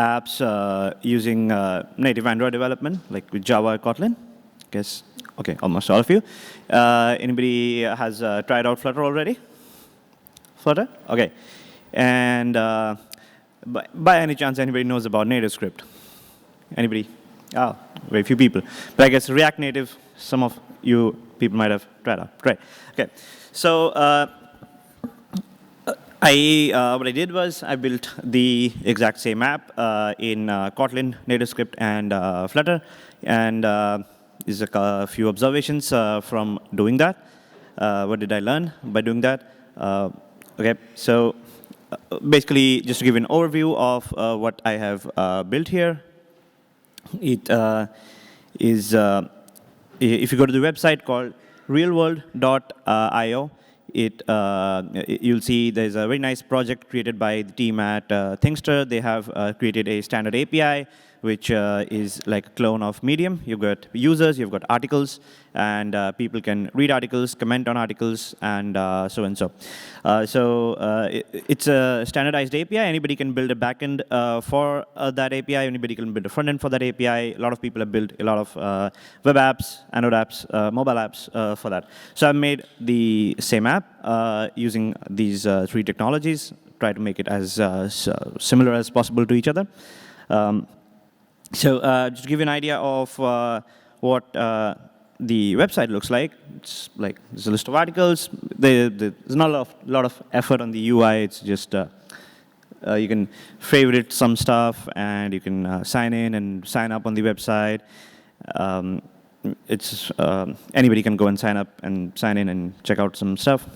apps using native Android development, like with Java or Kotlin? Guess, okay, almost all of you. Anybody has tried out Flutter already? Flutter? Okay. And by any chance, anybody knows about Nativescript? Anybody? Oh, very few people. But I guess React Native, some of you people might have tried out. Great. Okay. So what I did was I built the exact same app in Kotlin, Nativescript, and Flutter. And there's a few observations from doing that. What did I learn by doing that? Okay, so basically, just to give an overview of what I have built here, it is, if you go to the website called realworld.io, you'll see there's a very nice project created by the team at Thingster. They have created a standard API, which is like a clone of Medium. You've got users, you've got articles, and people can read articles, comment on articles, and so and so. It's a standardized API. Anybody can build a backend for that API. Anybody can build a front end for that API. A lot of people have built a lot of web apps, Android apps, mobile apps for that. So I made the same app using these three technologies, try to make it as similar as possible to each other. So just to give you an idea of what the website looks like, it's like there's a list of articles. There's not a lot of effort on the UI. It's just you can favorite some stuff, and you can sign in and sign up on the website. Anybody can go and sign up and sign in and check out some stuff.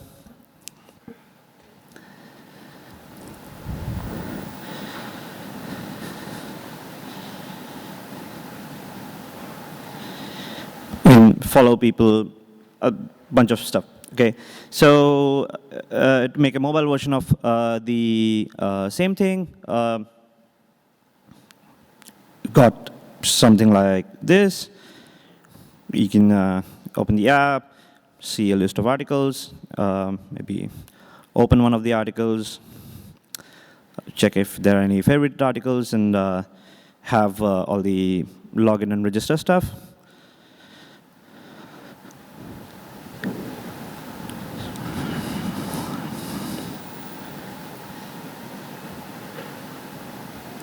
Follow people, a bunch of stuff. Okay, so to make a mobile version of the same thing, got something like this. You can open the app, see a list of articles, maybe open one of the articles, check if there are any favorite articles, and have all the login and register stuff.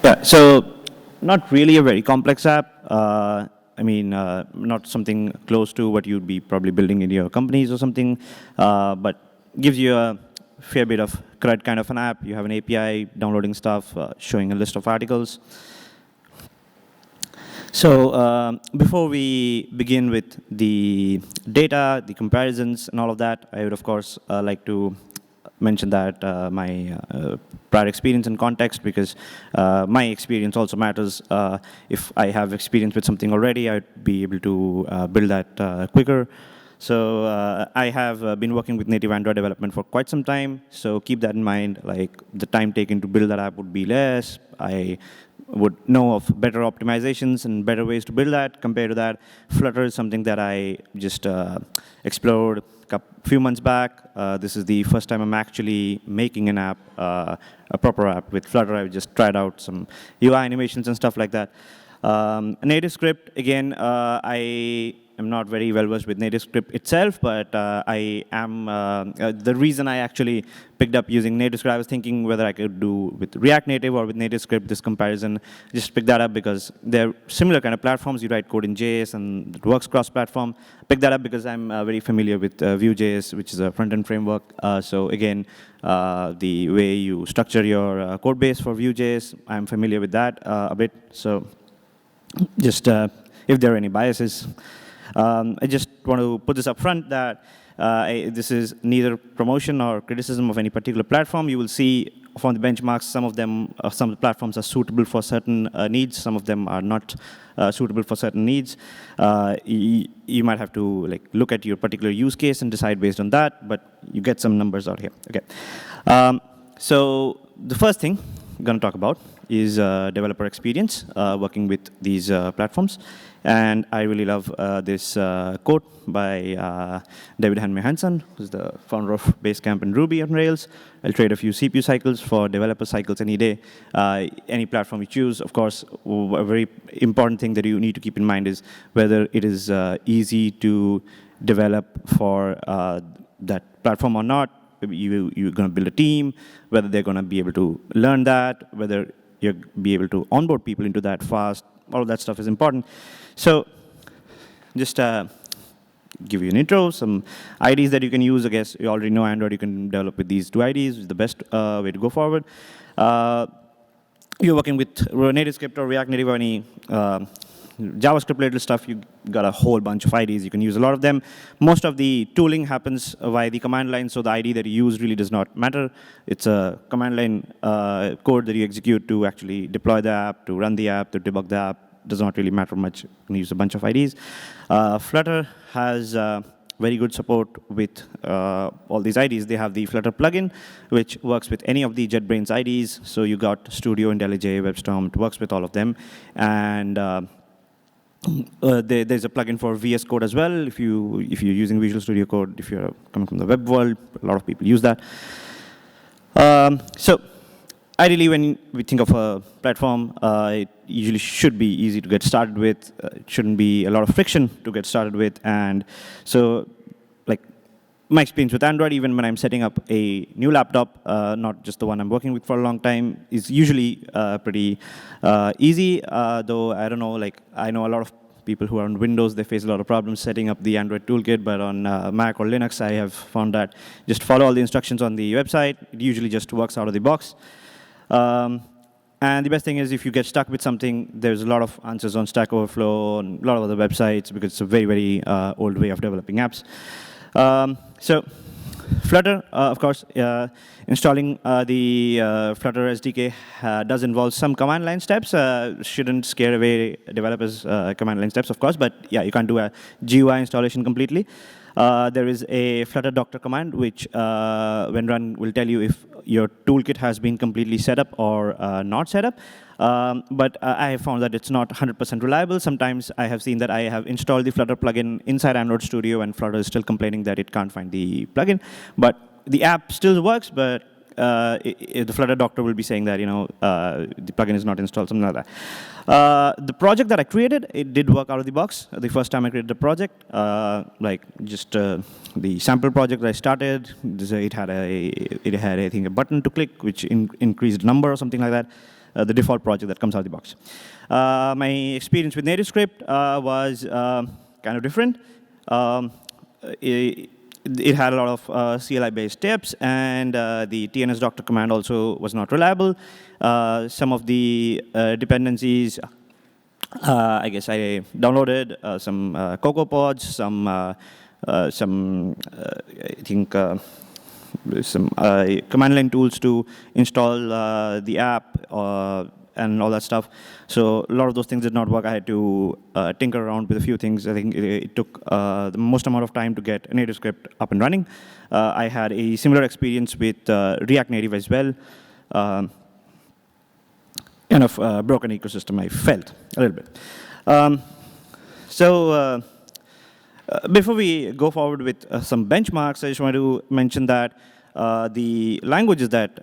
Yeah, so not really a very complex app. I mean, not something close to what you'd be probably building in your companies or something, but gives you a fair bit of CRUD kind of an app. You have an API, downloading stuff, showing a list of articles. So before we begin with the data, the comparisons, and all of that, I would, of course, like to mention that my prior experience and context, because my experience also matters. If I have experience with something already, I'd be able to build that quicker. So I have been working with native Android development for quite some time, so keep that in mind. Like, the time taken to build that app would be less. I would know of better optimizations and better ways to build that. Compared to that, Flutter is something that I just explored a few months back. This is the first time I'm actually making an app, a proper app with Flutter. I've just tried out some UI animations and stuff like that. Nativescript, again, I am not very well versed with Nativescript itself, but I am, the reason I actually picked up using Nativescript, I was thinking whether I could do with React Native or with Nativescript this comparison. Just pick that up because they're similar kind of platforms. You write code in JS and it works cross-platform. Pick that up because I'm very familiar with Vue.js, which is a front-end framework. So again, the way you structure your code base for Vue.js, I'm familiar with that a bit. So just if there are any biases. I just want to put this up front that this is neither promotion or criticism of any particular platform. You will see from the benchmarks, some of the platforms are suitable for certain needs. Some of them are not suitable for certain needs. You might have to look at your particular use case and decide based on that, but you get some numbers out here. Okay. So the first thing I'm going to talk about is developer experience working with these platforms. And I really love this quote by David Henry Hansen, who's the founder of Basecamp and Ruby on Rails. I'll trade a few CPU cycles for developer cycles any day. Any platform you choose, of course, a very important thing that you need to keep in mind is whether it is easy to develop for that platform or not. You're going to build a team, whether they're going to be able to learn that, whether you'll be able to onboard people into that fast. All of that stuff is important. So just give you an intro, some IDs that you can use. I guess you already know Android. You can develop with these two IDs. It's the best way to go forward. You're working with Nativescript or React Native or any JavaScript-related stuff, you got a whole bunch of IDs. You can use a lot of them. Most of the tooling happens via the command line, so the ID that you use really does not matter. It's a command line code that you execute to actually deploy the app, to run the app, to debug the app. Does not really matter much. You can use a bunch of IDs. Flutter has very good support with all these IDs. They have the Flutter plugin, which works with any of the JetBrains IDs. So you got Studio, IntelliJ, WebStorm. It works with all of them. And there's a plugin for VS Code as well. If you're using Visual Studio Code, if you're coming from the web world, a lot of people use that. So ideally, when we think of a platform, it usually should be easy to get started with. It shouldn't be a lot of friction to get started with. And so, like my experience with Android, even when I'm setting up a new laptop, not just the one I'm working with for a long time, is usually pretty easy. Though I don't know, like I know a lot of people who are on Windows, they face a lot of problems setting up the Android toolkit, but on Mac or Linux, I have found that just follow all the instructions on the website. It usually just works out of the box. And the best thing is if you get stuck with something, there's a lot of answers on Stack Overflow and a lot of other websites because it's a very, very old way of developing apps. So Flutter, of course, installing the Flutter SDK does involve some command line steps. Shouldn't scare away developers' command line steps, of course, but yeah, you can't do a GUI installation completely. There is a Flutter Doctor command, which when run will tell you if your toolkit has been completely set up or not set up. But I have found that it's not 100% reliable. Sometimes I have seen that I have installed the Flutter plugin inside Android Studio, and Flutter is still complaining that it can't find the plugin. But the app still works, but the Flutter Doctor will be saying that the plugin is not installed, something like that. The project that I created, it did work out of the box. The first time I created the project, like just the sample project that I started, it had I think a button to click, which increased number or something like that. The default project that comes out of the box. My experience with Nativescript was kind of different. It had a lot of CLI-based tips, and the TNS Doctor command also was not reliable. Some of the dependencies, I guess I downloaded some Cocoa pods, some I think some command line tools to install the app and all that stuff. So a lot of those things did not work. I had to tinker around with a few things. I think it took the most amount of time to get Nativescript up and running. I had a similar experience with React Native as well. Kind of broken ecosystem, I felt a little bit. Before we go forward with some benchmarks, I just want to mention that the languages that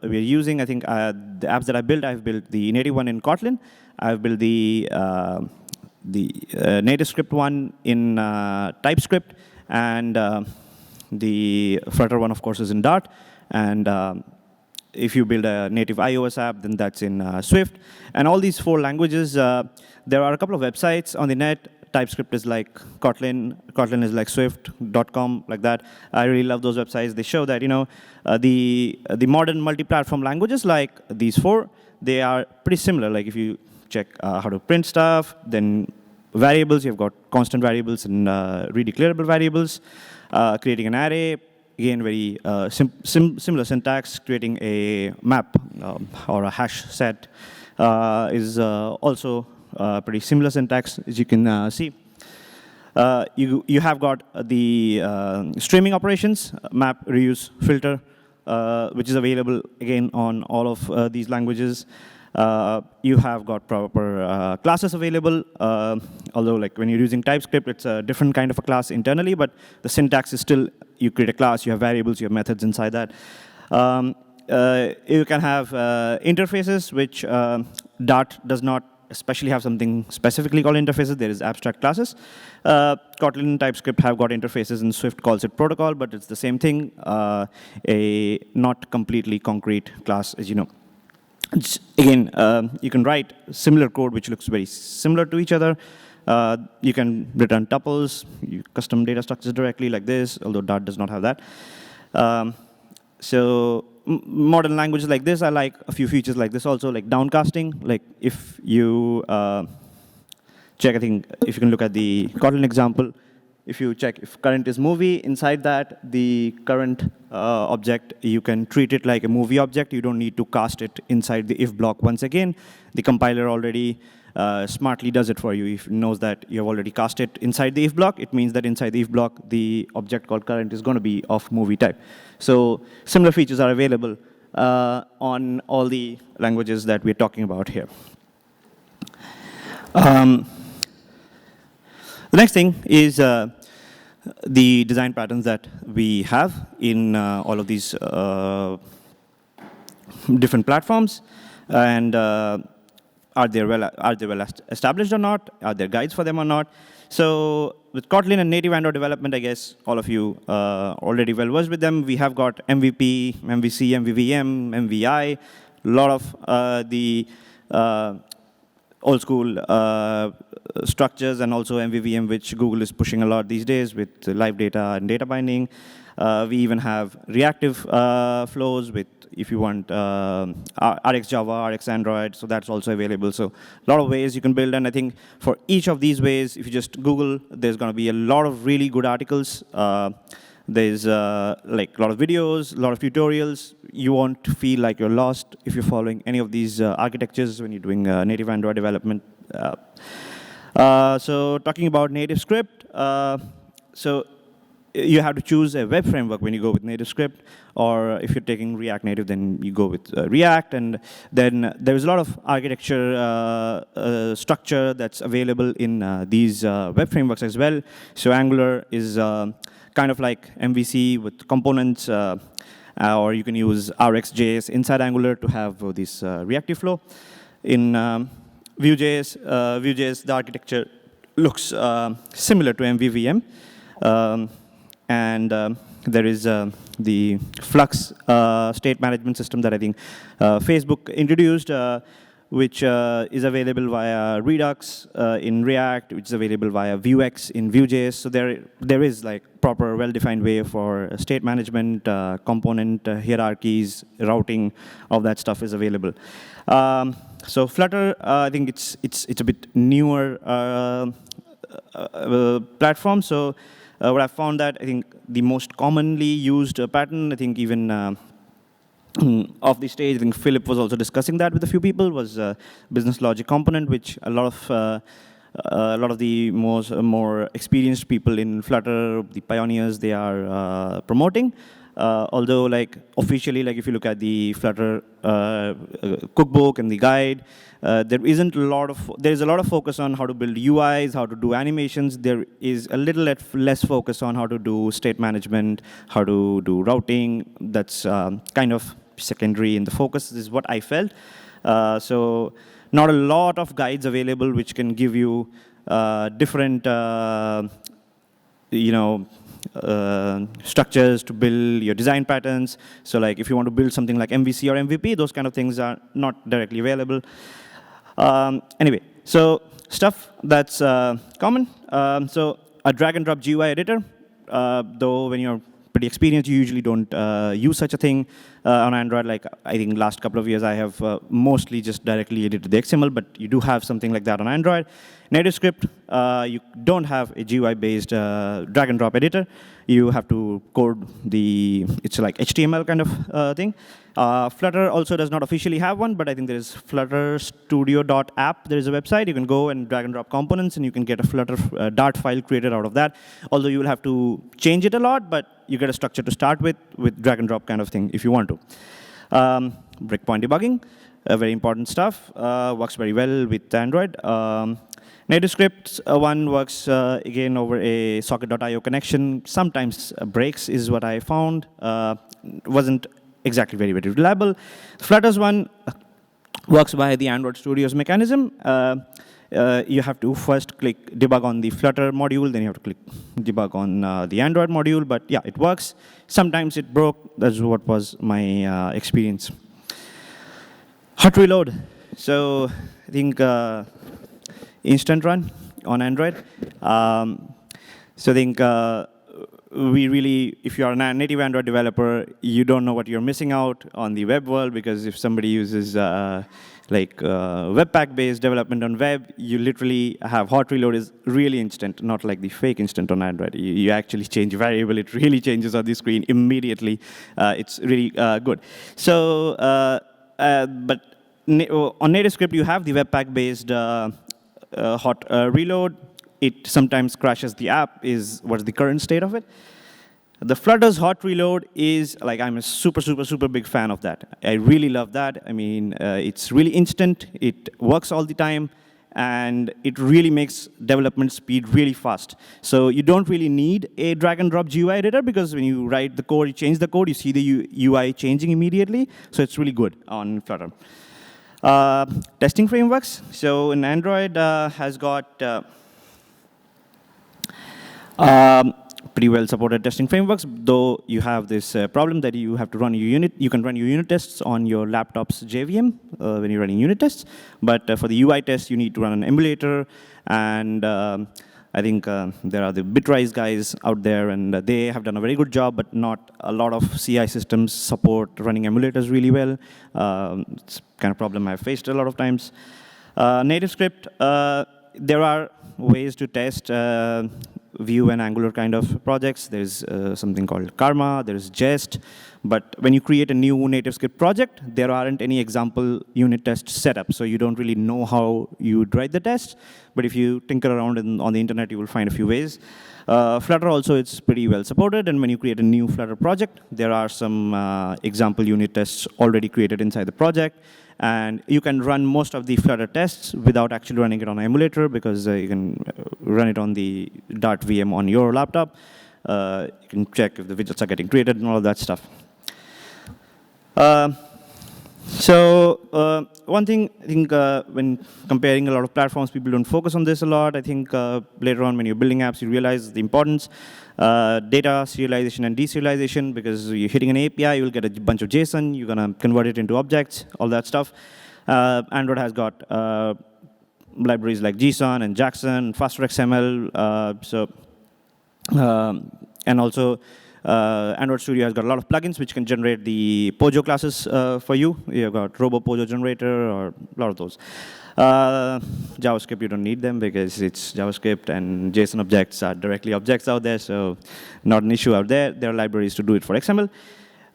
we're using, I think the apps that I've built the native one in Kotlin. I've built the Nativescript one in TypeScript, and the Flutter one, of course, is in Dart. And if you build a native iOS app, then that's in Swift. And all these 4 languages, there are a couple of websites on the net. TypeScript is like Kotlin, Kotlin is like Swift.com, like that. I really love those websites. They show that the modern multi-platform languages like these 4, they are pretty similar. Like if you check how to print stuff, then variables, you've got constant variables and redeclarable variables. Creating an array, again, very similar syntax. Creating a map or a hash set is also pretty similar syntax, as you can see. You have got the streaming operations, map, reuse, filter, which is available, again, on all of these languages. You have got proper classes available, although like when you're using TypeScript, it's a different kind of a class internally, but the syntax is still, you create a class, you have variables, you have methods inside that. You can have interfaces, which Dart does not especially have something specifically called interfaces. There is abstract classes. Kotlin and TypeScript have got interfaces, and Swift calls it protocol, but it's the same thing, a not completely concrete class, as you know. Again, you can write similar code which looks very similar to each other. You can return tuples, custom data structures directly like this, although Dart does not have that. So modern languages like this, I like a few features like this also, like downcasting. Like if you check, I think if you can look at the Kotlin example, if you check if current is movie, inside that, the current object, you can treat it like a movie object. You don't need to cast it inside the if block once again. The compiler already smartly does it for you. If it knows that you have already cast it inside the if block, it means that inside the if block, the object called current is going to be of movie type. So similar features are available on all the languages that we're talking about here. The next thing is the design patterns that we have in all of these different platforms, and are they well established or not? Are there guides for them or not? So with Kotlin and native Android development, I guess all of you already well versed with them. We have got MVP, MVC, MVVM, MVI, a lot of the old school structures, and also MVVM, which Google is pushing a lot these days with live data and data binding. We even have reactive flows with, if you want, RX Java, RX Android, so that's also available. So a lot of ways you can build, and I think for each of these ways, if you just Google, there's going to be a lot of really good articles. There's like a lot of videos, a lot of tutorials. You won't feel like you're lost if you're following any of these architectures when you're doing native Android development. So talking about Nativescript, so you have to choose a web framework when you go with Nativescript, or if you're taking React Native, then you go with React. And then there's a lot of architecture structure that's available in these web frameworks as well. So Angular is kind of like MVC with components, or you can use RxJS inside Angular to have this reactive flow. In Vue.js, the architecture looks similar to MVVM. And there is the Flux state management system that I think Facebook introduced, which is available via Redux in React, which is available via Vuex in Vue.js. So there is like proper well-defined way for state management, component hierarchies, routing, all that stuff is available. So Flutter, I think it's a bit newer platform. So what I found that I think the most commonly used pattern, I think even off the stage, I think Philip was also discussing that with a few people, was business logic component, which a lot of the more experienced people in Flutter, the pioneers, they are promoting. Although, like officially, like if you look at the Flutter cookbook and the guide, there is a lot of focus on how to build UIs, how to do animations. There is a little less focus on how to do state management, how to do routing. That's kind of secondary in the focus, is what I felt. So not a lot of guides available which can give you different, structures to build your design patterns. So like if you want to build something like MVC or MVP, those kind of things are not directly available. Anyway, so stuff that's common. So a drag and drop GUI editor, though when you're pretty experienced, you usually don't use such a thing on Android. Like I think last couple of years I have mostly just directly edited the XML, but you do have something like that on Android. Nativescript, you don't have a GUI-based drag and drop editor. You have to code it's like HTML kind of thing. Flutter also does not officially have one, but I think there is flutterstudio.app. There is a website. You can go and drag and drop components, and you can get a Flutter Dart file created out of that. Although you will have to change it a lot, but you get a structure to start with drag and drop kind of thing if you want to. Breakpoint debugging. very important stuff. Works very well with Android. Nativescript one works again over a socket.io connection. Sometimes breaks is what I found. Wasn't exactly very reliable. Flutter's one works by the Android Studios mechanism. You have to first click debug on the Flutter module, then you have to click debug on the Android module, but yeah, it works. Sometimes it broke. That's what was my experience. Hot reload. So I think instant run on Android. So I think we really, if you are a native Android developer, you don't know what you're missing out on the web world, because if somebody uses Webpack-based development on web, you literally have hot reload is really instant, not like the fake instant on Android. You actually change a variable, it really changes on the screen immediately. It's really good. So, but on Nativescript, you have the Webpack-based hot reload. It sometimes crashes the app, is what's the current state of it. The Flutter's hot reload is, like, I'm a super big fan of that. I really love that. I mean, it's really instant, it works all the time, and it really makes development speed really fast. So you don't really need a drag and drop GUI editor, because when you write the code, you change the code, you see the UI changing immediately. So it's really good on Flutter. Testing frameworks. So in Android has got pretty well supported testing frameworks, though you have this problem that you have to run your unit. You can run your unit tests on your laptop's JVM when you're running unit tests, but for the UI test, you need to run an emulator, and I think there are the Bitrise guys out there, and they have done a very good job, but not a lot of CI systems support running emulators really well. It's kind of problem I've faced a lot of times. Nativescript, there are ways to test Vue and Angular kind of projects. There's something called Karma, there's Jest, but when you create a new Nativescript project, there aren't any example unit tests set up, so you don't really know how you would write the test, but if you tinker around on the internet, you will find a few ways. Flutter also, it's pretty well supported, and when you create a new Flutter project, there are some example unit tests already created inside the project, and you can run most of the Flutter tests without actually running it on an emulator, because you can run it on the Dart VM on your laptop. You can check if the widgets are getting created and all of that stuff. So one thing, I think when comparing a lot of platforms, people don't focus on this a lot. I think later on when you're building apps, you realize the importance. Data serialization and deserialization, because you're hitting an API, you'll get a bunch of JSON, you're going to convert it into objects, all that stuff. Android has got libraries like JSON and Jackson, faster XML, and also Android Studio has got a lot of plugins which can generate the Pojo classes for you. You've got Robo Pojo generator, or a lot of those. JavaScript, you don't need them because it's JavaScript, and JSON objects are directly objects out there, so not an issue out there. There are libraries to do it for XML.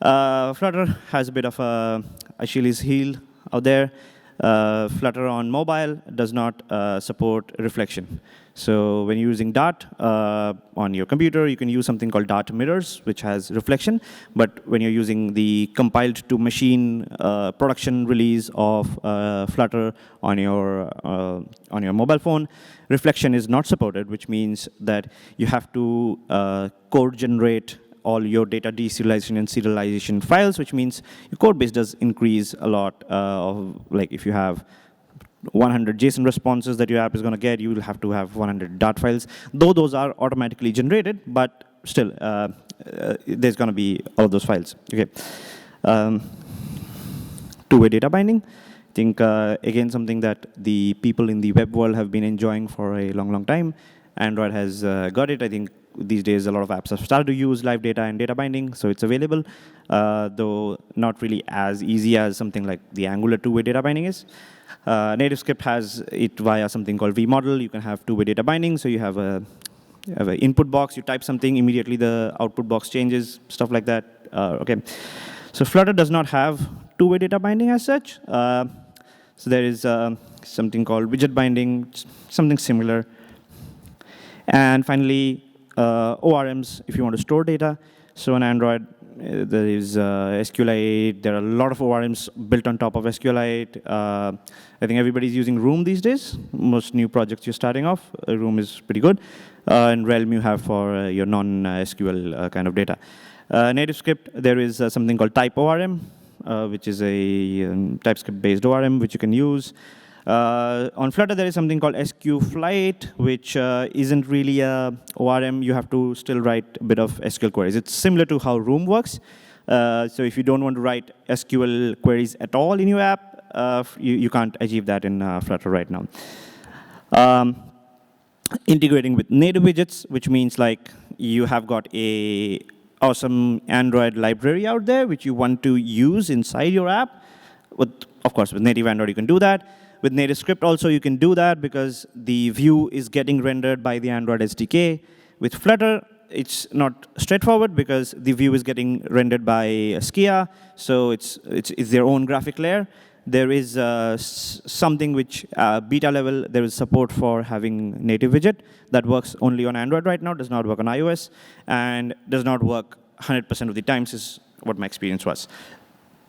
Flutter has a bit of a Achilles heel out there. Flutter on mobile does not support reflection. So when you're using Dart on your computer, you can use something called Dart mirrors, which has reflection. But when you're using the compiled to machine production release of Flutter on your mobile phone, reflection is not supported, which means that you have to code generate all your data deserialization and serialization files, which means your code base does increase a lot. Like if you have 100 JSON responses that your app is going to get, you will have to have 100 Dart files. Though those are automatically generated, but still, there's going to be all of those files. Okay. Two-way data binding. I think, again, something that the people in the web world have been enjoying for a long time. Android has got it. I think these days a lot of apps have started to use live data and data binding, so it's available, though not really as easy as something like the Angular two-way data binding is. Nativescript has it via something called vModel. You can have two-way data binding, so you have an input box, you type something, immediately the output box changes, stuff like that. Okay. So Flutter does not have two-way data binding as such. So there is something called widget binding, something similar. And finally, ORMs, if you want to store data. So on Android, There is SQLite. There are a lot of ORMs built on top of SQLite. I think everybody's using Room these days. Most new projects you're starting off, Room is pretty good. And Realm you have for your non-SQL kind of data. Nativescript, there is something called Type ORM, which is a TypeScript-based ORM which you can use. On Flutter, there is something called SQFlight, which isn't really a ORM. You have to still write a bit of SQL queries. It's similar to how Room works. So if you don't want to write SQL queries at all in your app, you can't achieve that in Flutter right now. Integrating with native widgets, which means like you have got a awesome Android library out there which you want to use inside your app. Of course, with native Android, you can do that. With Nativescript also, you can do that because the view is getting rendered by the Android SDK. With Flutter, it's not straightforward because the view is getting rendered by Skia, so it's their own graphic layer. There is something which, beta level, there is support for having native widget that works only on Android right now, does not work on iOS, and does not work 100% of the times is what my experience was.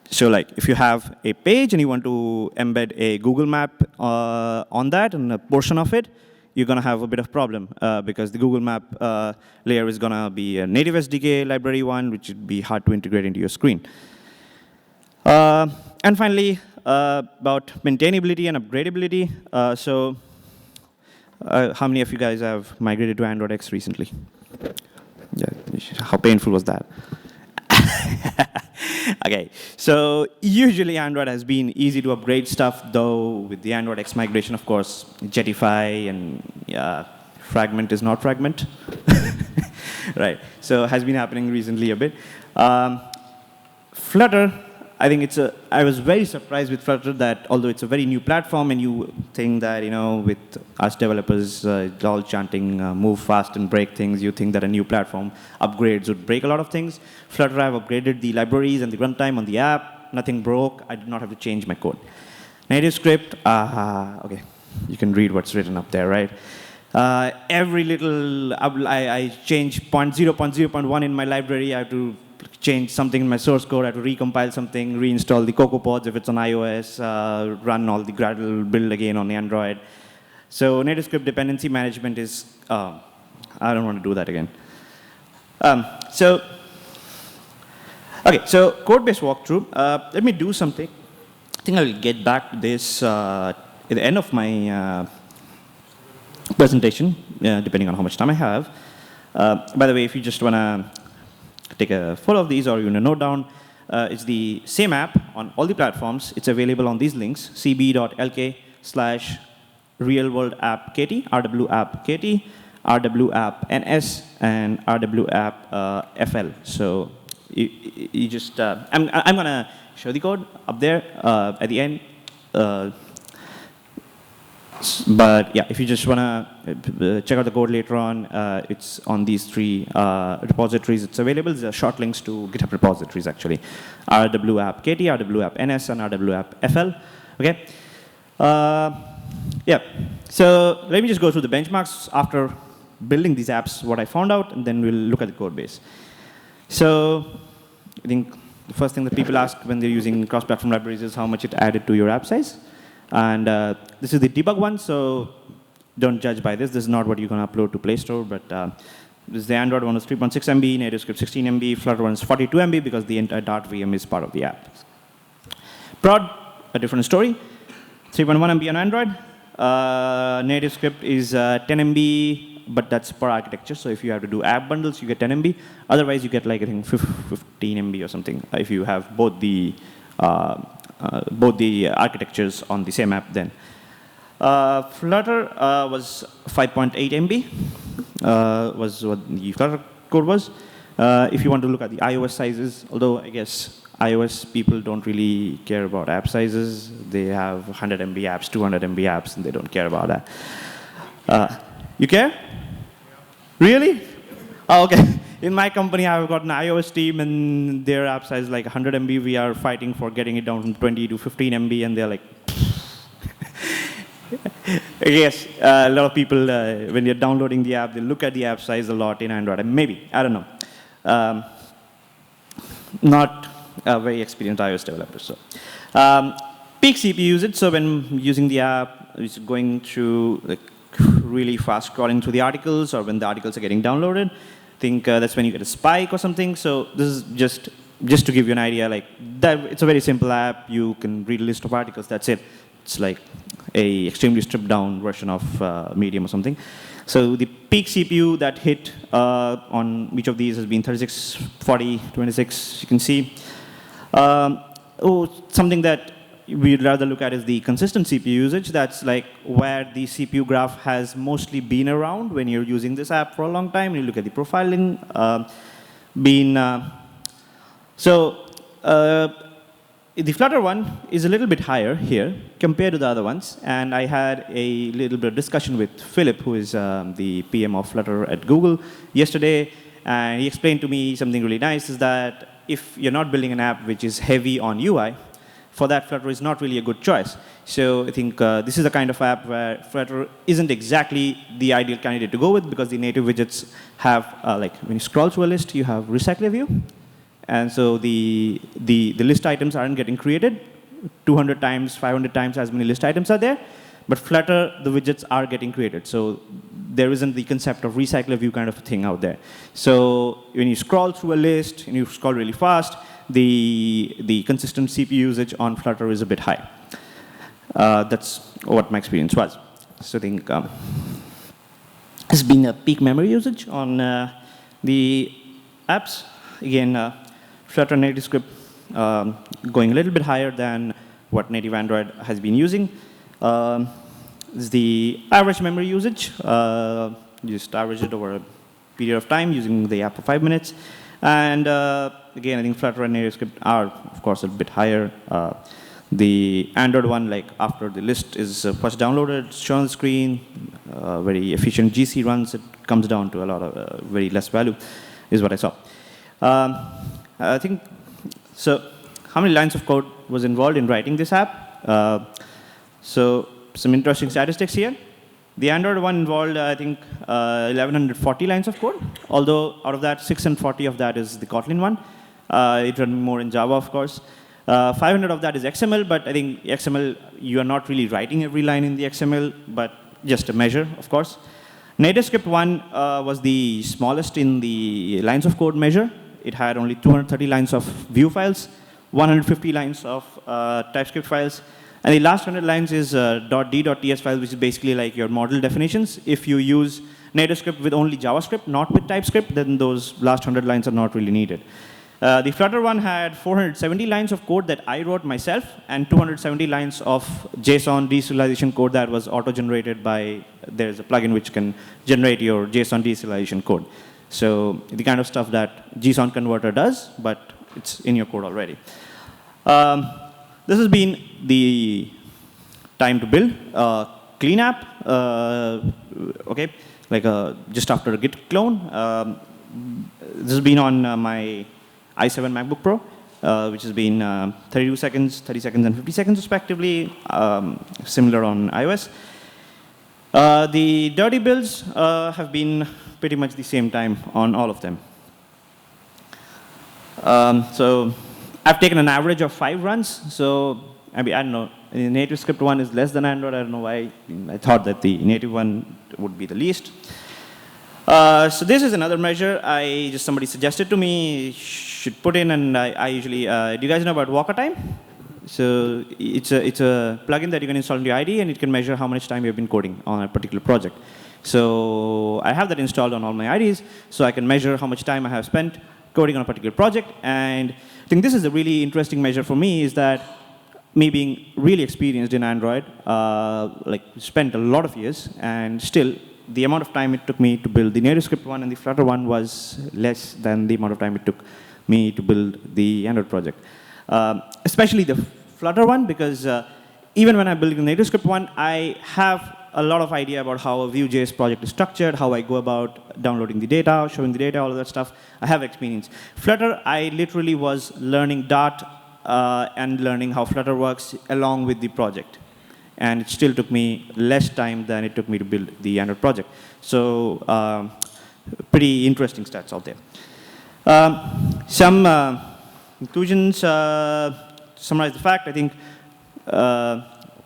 So like, if you have a page and you want to embed a Google map on that and a portion of it, you're going to have a bit of problem because the Google map layer is going to be a native SDK library one, which would be hard to integrate into your screen. And finally, about maintainability and upgradability. How many of you guys have migrated to Android X recently? Yeah, how painful was that? Okay, so usually Android has been easy to upgrade stuff, though with the Android X migration, of course, Jetify and Fragment is not Fragment. Right, so it has been happening recently a bit. Flutter, I think I was very surprised with Flutter that although it's a very new platform and you think that, with us developers all chanting move fast and break things, you think that a new platform upgrades would break a lot of things. Flutter, I've upgraded the libraries and the runtime on the app. Nothing broke. I did not have to change my code. Nativescript, okay, you can read what's written up there, right? Every little, I change 0.0.1 in my library. I have to change something in my source code, I have to recompile something, reinstall the CocoaPods if it's on iOS, run all the Gradle build again on Android. So Nativescript dependency management is, I don't want to do that again. So code-based walkthrough. Let me do something. I think I will get back to this at the end of my presentation, depending on how much time I have. By the way, if you just want to take a photo of these or you want to note down, it's the same app on all the platforms. It's available on these links, cb.lk/realworldappkt, rwappkt, rwappns, and rwappfl. So you just, I'm going to show the code up there at the end. But yeah, if you just want to check out the code later on, it's on these three repositories. It's available. There are short links to GitHub repositories, actually. rwappkt, rwappns, and rwappfl. Okay? Yeah. So let me just go through the benchmarks after building these apps, what I found out, and then we'll look at the code base. So I think the first thing that people ask when they're using cross-platform libraries is how much it added to your app size. And this is the debug one, so don't judge by this. This is not what you're going to upload to Play Store, but this is the Android one is 3.6 MB, Nativescript 16 MB, Flutter one is 42 MB because the entire Dart VM is part of the app. Prod, a different story, 3.1 MB on Android. Nativescript is 10 MB, but that's per architecture. So if you have to do app bundles, you get 10 MB. Otherwise, you get like I think 15 MB or something if you have both the architectures on the same app then. Flutter was 5.8 MB, was what the Flutter code was. If you want to look at the iOS sizes, although I guess iOS people don't really care about app sizes. They have 100 MB apps, 200 MB apps, and they don't care about that. You care? Really? Oh, okay. In my company, I've got an iOS team, and their app size is like 100 MB. We are fighting for getting it down from 20 to 15 MB, and they're like, yes, a lot of people, when you're downloading the app, they look at the app size a lot in Android. Maybe, I don't know. not a very experienced iOS developer. So, peak CPU usage. So when using the app, it's going through like really fast scrolling through the articles, or when the articles are getting downloaded. I think that's when you get a spike or something. So this is just to give you an idea. Like that, it's a very simple app. You can read a list of articles. That's it. It's like a extremely stripped down version of Medium or something. So the peak CPU that hit on each of these has been 36, 40, 26. You can see. Something that we'd rather look at is the consistent CPU usage. That's like where the CPU graph has mostly been around when you're using this app for a long time. You look at the profiling. The Flutter one is a little bit higher here compared to the other ones. And I had a little bit of discussion with Philip, who is the PM of Flutter at Google, yesterday. And he explained to me something really nice, is that if you're not building an app which is heavy on UI, for that, Flutter is not really a good choice. So I think this is the kind of app where Flutter isn't exactly the ideal candidate to go with, because the native widgets have, like when you scroll through a list, you have Recycle-Vue. And so the list items aren't getting created. 200 times, 500 times as many list items are there. But Flutter, the widgets are getting created. So there isn't the concept of Recycle-Vue kind of a thing out there. So when you scroll through a list, and you scroll really fast, the consistent CPU usage on Flutter is a bit high. That's what my experience was. So I think there's been a peak memory usage on the apps. Again, Flutter Nativescript going a little bit higher than what native Android has been using. Is the average memory usage. Just average it over a period of time using the app for 5 minutes. And again, I think Flutter and Nativescript are, of course, a bit higher. The Android one, like after the list is first downloaded, shown on the screen, very efficient GC runs, it comes down to a lot of very less value, is what I saw. I think, so how many lines of code was involved in writing this app? So some interesting statistics here. The Android one involved, I think, 1,140 lines of code, although out of that, 640 of that is the Kotlin one. It ran more in Java, of course. 500 of that is XML, but I think XML, you are not really writing every line in the XML, but just a measure, of course. Nativescript one was the smallest in the lines of code measure. It had only 230 lines of Vue files, 150 lines of TypeScript files. And the last 100 lines is .d.ts file, which is basically like your model definitions. If you use Nativescript with only JavaScript, not with TypeScript, then those last 100 lines are not really needed. The Flutter one had 470 lines of code that I wrote myself, and 270 lines of JSON deserialization code that was auto-generated by, there's a plugin which can generate your JSON deserialization code. So the kind of stuff that JSON converter does, but it's in your code already. This has been the time to build clean app, okay, like just after a Git clone. This has been on my i7 MacBook Pro, which has been 32 seconds, 30 seconds, and 50 seconds respectively, similar on iOS. The dirty builds have been pretty much the same time on all of them. So I've taken an average of 5 runs. So I mean, I don't know. The Nativescript one is less than Android. I don't know why. I thought that the native one would be the least. So this is another measure somebody suggested to me should put in, and I usually, do you guys know about Walker time? So it's a plugin that you can install in your IDE, and it can measure how much time you've been coding on a particular project. So I have that installed on all my IDEs, so I can measure how much time I have spent coding on a particular project. And I think this is a really interesting measure for me, is that me being really experienced in Android, like spent a lot of years, and still the amount of time it took me to build the Nativescript one and the Flutter one was less than the amount of time it took me to build the Android project. Especially the Flutter one, because even when I'm building the Nativescript one, I have a lot of idea about how a Vue.js project is structured, how I go about downloading the data, showing the data, all of that stuff. I have experience. Flutter, I literally was learning Dart and learning how Flutter works along with the project. And it still took me less time than it took me to build the Android project. So pretty interesting stats out there. Some Conclusions, summarize the fact, I think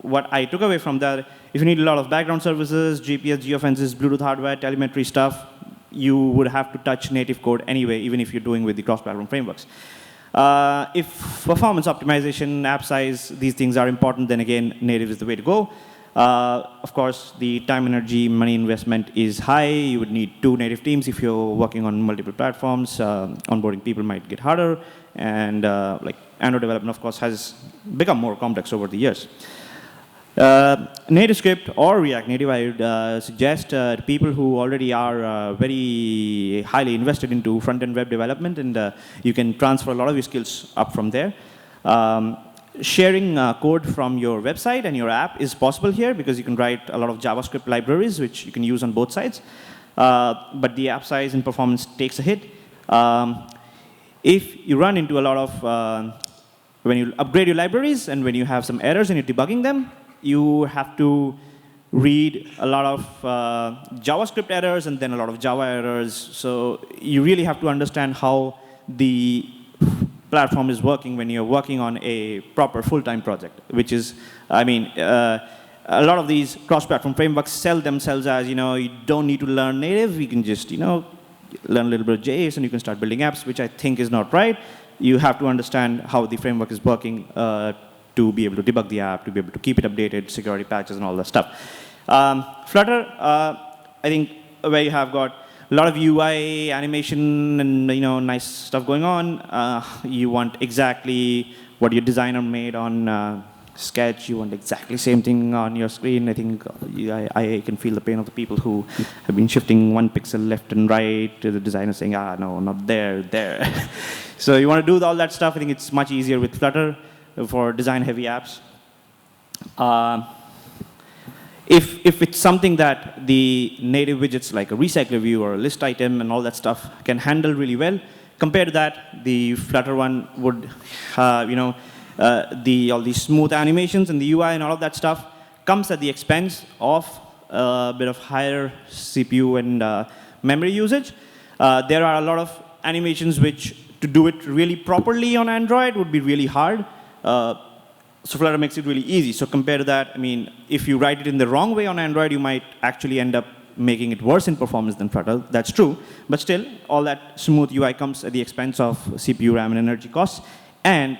what I took away from that, if you need a lot of background services, GPS, geofences, Bluetooth hardware, telemetry stuff, you would have to touch native code anyway, even if you're doing with the cross-platform frameworks. If performance optimization, app size, these things are important, then again, native is the way to go. Of course, the time, energy, money investment is high. You would need 2 native teams if you're working on multiple platforms. Onboarding people might get harder. And like Android development, of course, has become more complex over the years. Nativescript or React Native, I would suggest to people who already are very highly invested into front-end web development, and you can transfer a lot of your skills up from there. Sharing code from your website and your app is possible here because you can write a lot of JavaScript libraries, which you can use on both sides. But the app size and performance takes a hit. If you run into a lot of, when you upgrade your libraries and when you have some errors and you're debugging them, you have to read a lot of JavaScript errors and then a lot of Java errors. So you really have to understand how the platform is working when you're working on a proper full-time project, which is, I mean, a lot of these cross-platform frameworks sell themselves as, you don't need to learn native. You can just, learn a little bit of JS and you can start building apps, which I think is not right. You have to understand how the framework is working to be able to debug the app, to be able to keep it updated, security patches, and all that stuff. Flutter, I think where you have got a lot of UI, animation, and nice stuff going on. You want exactly what your designer made on Sketch. You want exactly the same thing on your screen. I think I can feel the pain of the people who have been shifting 1 pixel left and right to the designer saying, no, not there, there. So you want to do all that stuff. I think it's much easier with Flutter for design-heavy apps. If it's something that the native widgets like a recycler view or a list item and all that stuff can handle really well, compared to that, the Flutter one would, all these smooth animations and the UI and all of that stuff comes at the expense of a bit of higher CPU and memory usage. There are a lot of animations which, to do it really properly on Android, would be really hard. So Flutter makes it really easy. So compared to that, I mean, if you write it in the wrong way on Android, you might actually end up making it worse in performance than Flutter. That's true. But still, all that smooth UI comes at the expense of CPU, RAM, and energy costs. And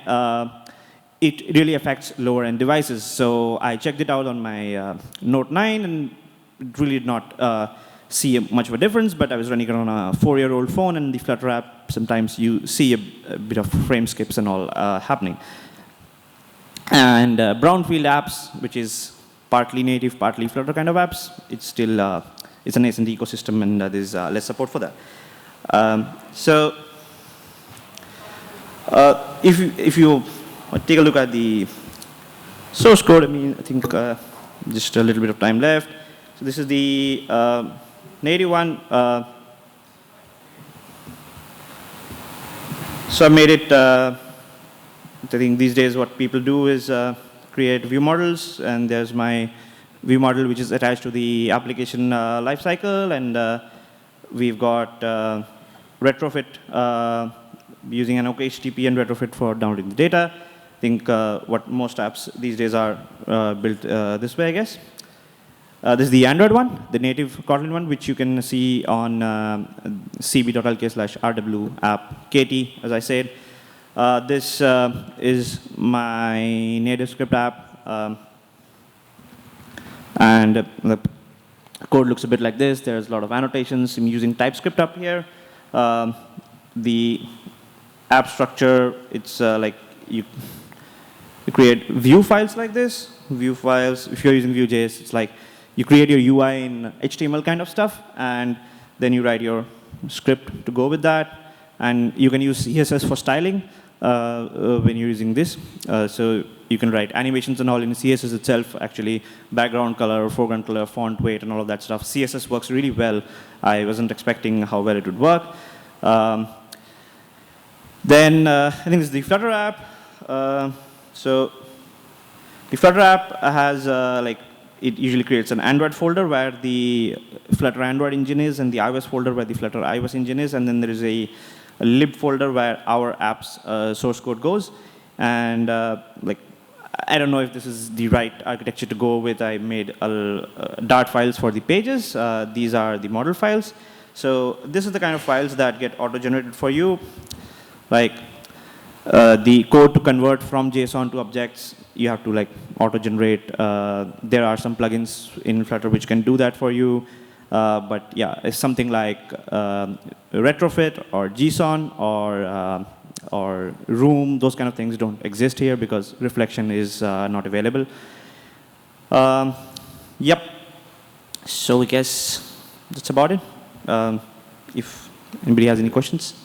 it really affects lower-end devices. So I checked it out on my Note 9, and it really did not see much of a difference. But I was running it on a 4-year-old phone, and the Flutter app, sometimes you see a bit of frame skips and all happening. And brownfield apps, which is partly native, partly Flutter kind of apps, it's still it's a nascent ecosystem, and there's less support for that. So if you take a look at the source code, I mean, I think just a little bit of time left. So this is the native one. So I made it. I think these days what people do is create view models, and there's my view model which is attached to the application lifecycle, and we've got retrofit using an OKHTTP and retrofit for downloading the data. I think what most apps these days are built this way, I guess. This is the Android one, the native Kotlin one, which you can see on cb.lk/rw app KT, as I said. This is my Nativescript app, and the code looks a bit like this. There's a lot of annotations. I'm using TypeScript up here. The app structure, it's like you create view files like this. View files, if you're using Vue.js, it's like you create your UI in HTML kind of stuff, and then you write your script to go with that. And you can use CSS for styling when you're using this. So you can write animations and all in CSS itself, actually, background color, foreground color, font weight, and all of that stuff. CSS works really well. I wasn't expecting how well it would work. Then I think this is the Flutter app. So the Flutter app has, it usually creates an Android folder where the Flutter Android engine is, and the iOS folder where the Flutter iOS engine is, and then there is a a lib folder where our app's source code goes. And like, I don't know if this is the right architecture to go with. I made Dart files for the pages. These are the model files. So this is the kind of files that get auto-generated for you. Like the code to convert from JSON to objects, you have to like auto-generate. There are some plugins in Flutter which can do that for you. But yeah, it's something like retrofit or JSON or room. Those kind of things don't exist here because reflection is not available. Yep. So I guess that's about it. If anybody has any questions.